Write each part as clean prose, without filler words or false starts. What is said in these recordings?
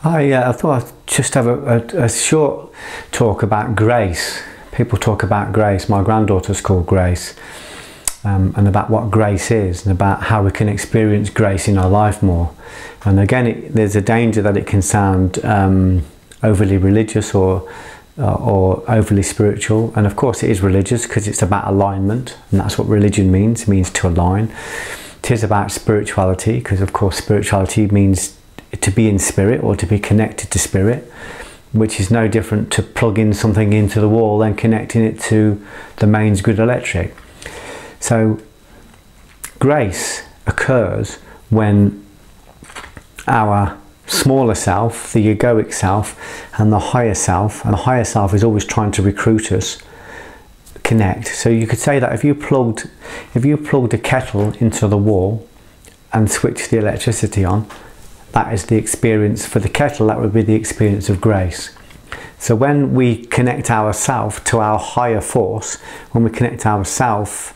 I thought I'd just have a short talk about grace. People talk about grace. My granddaughter's called Grace, and about what grace is and about how we can experience grace in our life more. And again, there's a danger that it can sound overly religious or overly spiritual. And of course it is religious because it's about alignment, and that's what religion means. It means to align. It is about spirituality because of course spirituality means to be in spirit or to be connected to spirit, which is no different to plugging something into the wall and connecting it to the mains grid electric. So grace occurs when our smaller self, the egoic self, and the higher self is always trying to recruit us, connect. So you could say that if you plugged a kettle into the wall and switched the electricity on, that is the experience for the kettle. That would be the experience of grace. So when we connect ourselves to our higher force, when we connect ourselves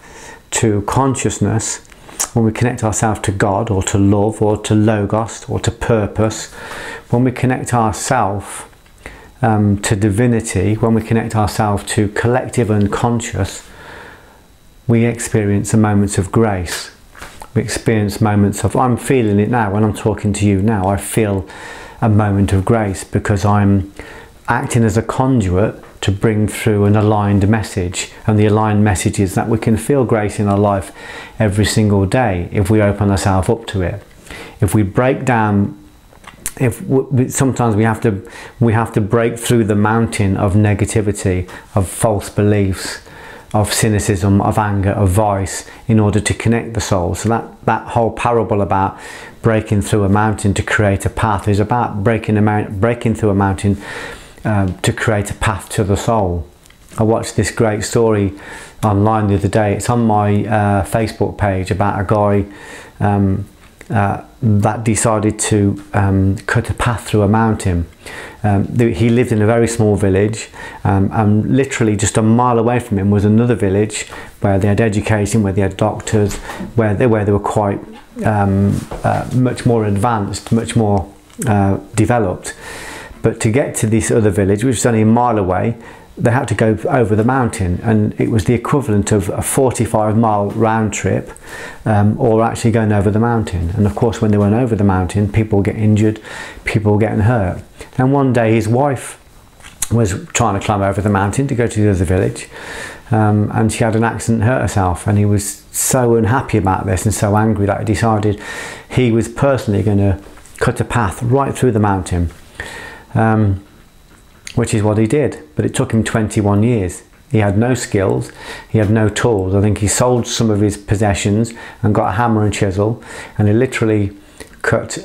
to consciousness, when we connect ourselves to God or to love or to logos or to purpose, when we connect ourselves to divinity, when we connect ourselves to collective unconscious, we experience the moments of grace. We experience moments of, I'm feeling it now when I'm talking to you now, I feel a moment of grace because I'm acting as a conduit to bring through an aligned message. And the aligned message is that we can feel grace in our life every single day if we open ourselves up to it. If we break down, sometimes we have to break through the mountain of negativity, of false beliefs, of cynicism, of anger, of vice, in order to connect the soul. So that whole parable about breaking through a mountain to create a path is about breaking through a mountain to create a path to the soul. I watched this great story online the other day. It's on my Facebook page about a guy that decided to cut a path through a mountain. He lived in a very small village, and literally just a mile away from him was another village where they had education, where they had doctors, where they were quite much more advanced, much more developed. But to get to this other village, which was only a mile away, they had to go over the mountain, and it was the equivalent of a 45-mile round trip, or actually going over the mountain. And of course when they went over the mountain, people get injured, people getting hurt. And one day his wife was trying to climb over the mountain to go to the other village, and she had an accident and hurt herself, and he was so unhappy about this and so angry that he decided he was personally going to cut a path right through the mountain. Which is what he did, but it took him 21 years. He had no skills, he had no tools. I think he sold some of his possessions and got a hammer and chisel, and he literally cut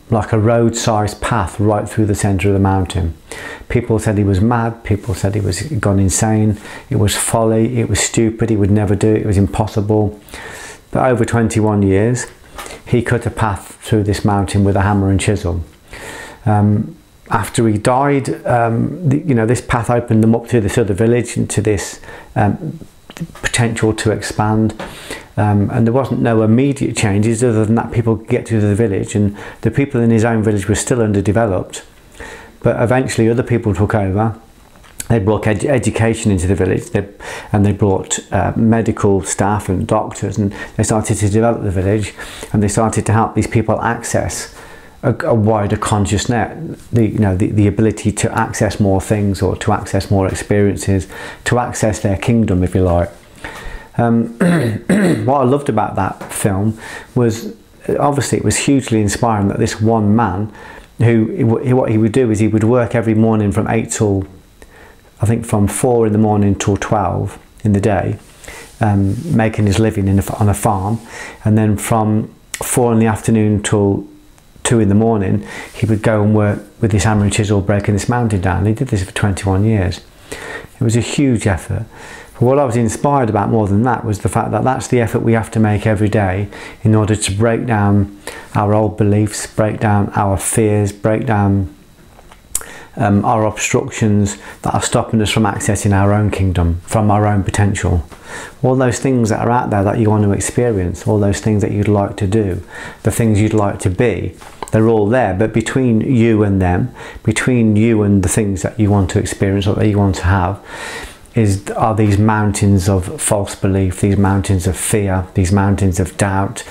like a road-sized path right through the centre of the mountain. People said he was mad, people said he was gone insane, it was folly, it was stupid, he would never do it, it was impossible. But over 21 years, he cut a path through this mountain with a hammer and chisel. After he died, this path opened them up to this other village and to this potential to expand, and there wasn't no immediate changes other than that people could get to the village, and the people in his own village were still underdeveloped. But eventually other people took over. They brought education into the village, and they brought medical staff and doctors, and they started to develop the village, and they started to help these people access a wider conscious net, the ability to access more things, or to access more experiences, to access their kingdom, if you like. What I loved about that film was, obviously it was hugely inspiring that this one man, what he would do is he would work every morning from 8 till, I think from 4 in the morning till 12 in the day, making his living on a farm, and then from 4 in the afternoon till 2 in the morning, he would go and work with this hammer and chisel breaking this mountain down. He did this for 21 years. It was a huge effort. But what I was inspired about more than that was the fact that that's the effort we have to make every day in order to break down our old beliefs, break down our fears, break down our obstructions that are stopping us from accessing our own kingdom, from our own potential. All those things that are out there that you want to experience, all those things that you'd like to do, the things you'd like to be, They're all there, but between you and them, between you and the things that you want to experience or that you want to have, are these mountains of false belief, these mountains of fear, these mountains of doubt,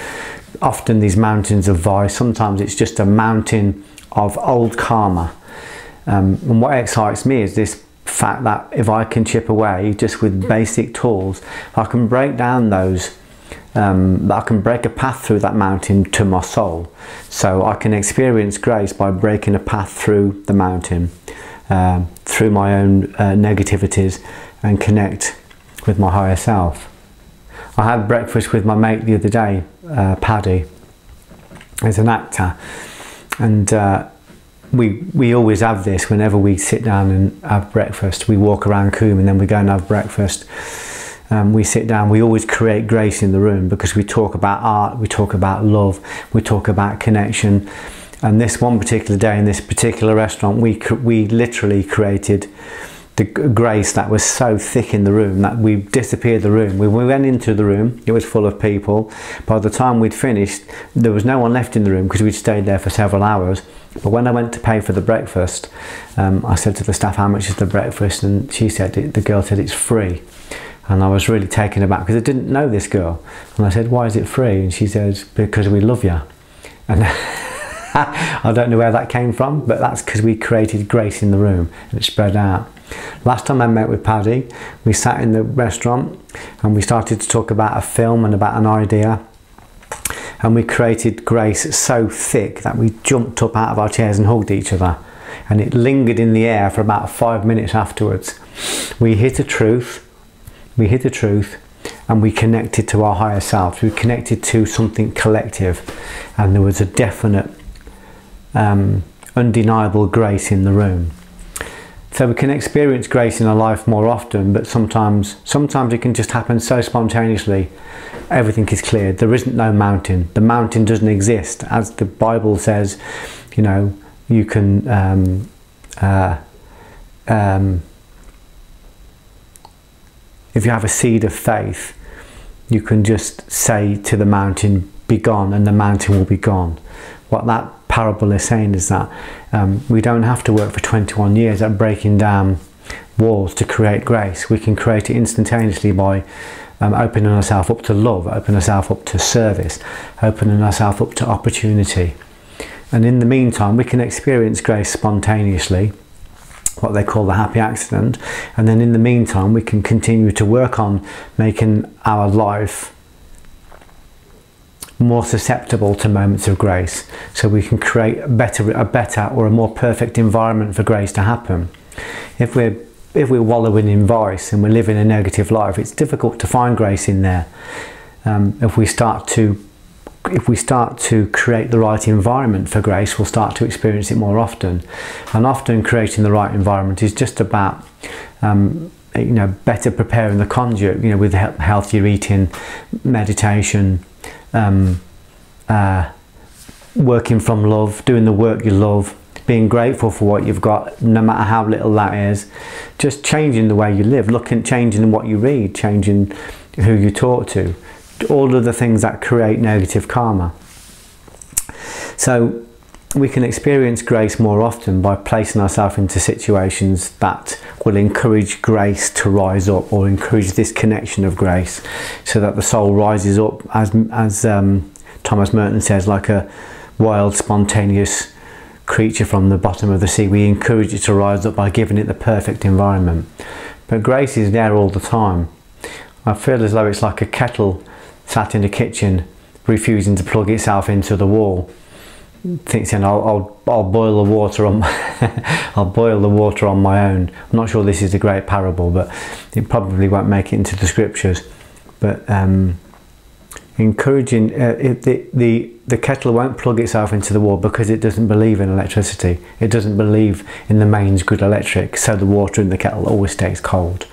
often these mountains of vice. Sometimes it's just a mountain of old karma. And what excites me is this fact that if I can chip away just with basic tools, I can break down those, I can break a path through that mountain to my soul. So I can experience grace by breaking a path through the mountain, through my own negativities, and connect with my higher self. I had breakfast with my mate the other day, Paddy, as an actor, and we always have this whenever we sit down and have breakfast. We walk around Coombe and then we go and have breakfast. We sit down, we always create grace in the room because we talk about art, we talk about love, we talk about connection. And this one particular day in this particular restaurant, we literally created the grace that was so thick in the room that we disappeared the room. We went into the room, it was full of people. By the time we'd finished, there was no one left in the room because we'd stayed there for several hours. But when I went to pay for the breakfast, I said to the staff, how much is the breakfast? And she said, the girl said it's free. And I was really taken aback because I didn't know this girl. And I said, why is it free? And she says, because we love you. And I don't know where that came from, but that's because we created grace in the room and it spread out. Last time I met with Paddy, we sat in the restaurant and we started to talk about a film and about an idea, and we created grace so thick that we jumped up out of our chairs and hugged each other, and it lingered in the air for about 5 minutes afterwards. We hit a truth, and we connected to our higher self. We connected to something collective, and there was a definite undeniable grace in the room. So we can experience grace in our life more often, but sometimes it can just happen so spontaneously. Everything is cleared. There isn't no mountain. The mountain doesn't exist. As the Bible says, you know, you can if you have a seed of faith, you can just say to the mountain, be gone, and the mountain will be gone. What that parable is saying is that we don't have to work for 21 years at breaking down walls to create grace. We can create it instantaneously by opening ourselves up to love, opening ourselves up to service, opening ourselves up to opportunity. And in the meantime, we can experience grace spontaneously, what they call the happy accident. And then in the meantime, we can continue to work on making our life more susceptible to moments of grace, so we can create a better or a more perfect environment for grace to happen. If we're wallowing in vice and we're living a negative life, it's difficult to find grace in there. If we start to create the right environment for grace, we'll start to experience it more often. And often creating the right environment is just about you know, better preparing the conduit, you know, with healthier eating, meditation, working from love, doing the work you love, being grateful for what you've got, no matter how little that is, just changing the way you live, changing what you read, changing who you talk to, all of the things that create negative karma. So we can experience grace more often by placing ourselves into situations that will encourage grace to rise up, or encourage this connection of grace, so that the soul rises up, as Thomas Merton says, like a wild, spontaneous creature from the bottom of the sea. We encourage it to rise up by giving it the perfect environment. But grace is there all the time. I feel as though it's like a kettle sat in the kitchen refusing to plug itself into the wall, thinking I'll boil the water on I'll boil the water on my own. I'm not sure this is a great parable, but it probably won't make it into the scriptures. But encouraging the kettle won't plug itself into the wall because it doesn't believe in electricity. It doesn't believe in the mains good electric, so the water in the kettle always stays cold.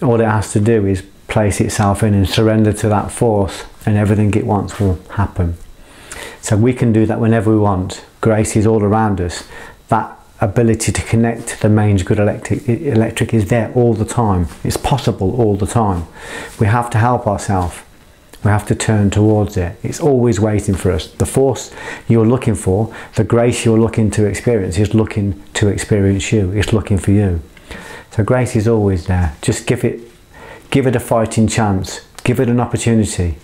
All it has to do is place itself in and surrender to that force, and everything it wants will happen. So we can do that whenever we want. Grace is all around us. That ability to connect to the mains good electric is there all the time. It's possible all the time. We have to help ourselves. We have to turn towards it. It's always waiting for us. The force you're looking for, the grace you're looking to experience, is looking to experience you. It's looking for you. So grace is always there. Just give it a fighting chance. Give it an opportunity.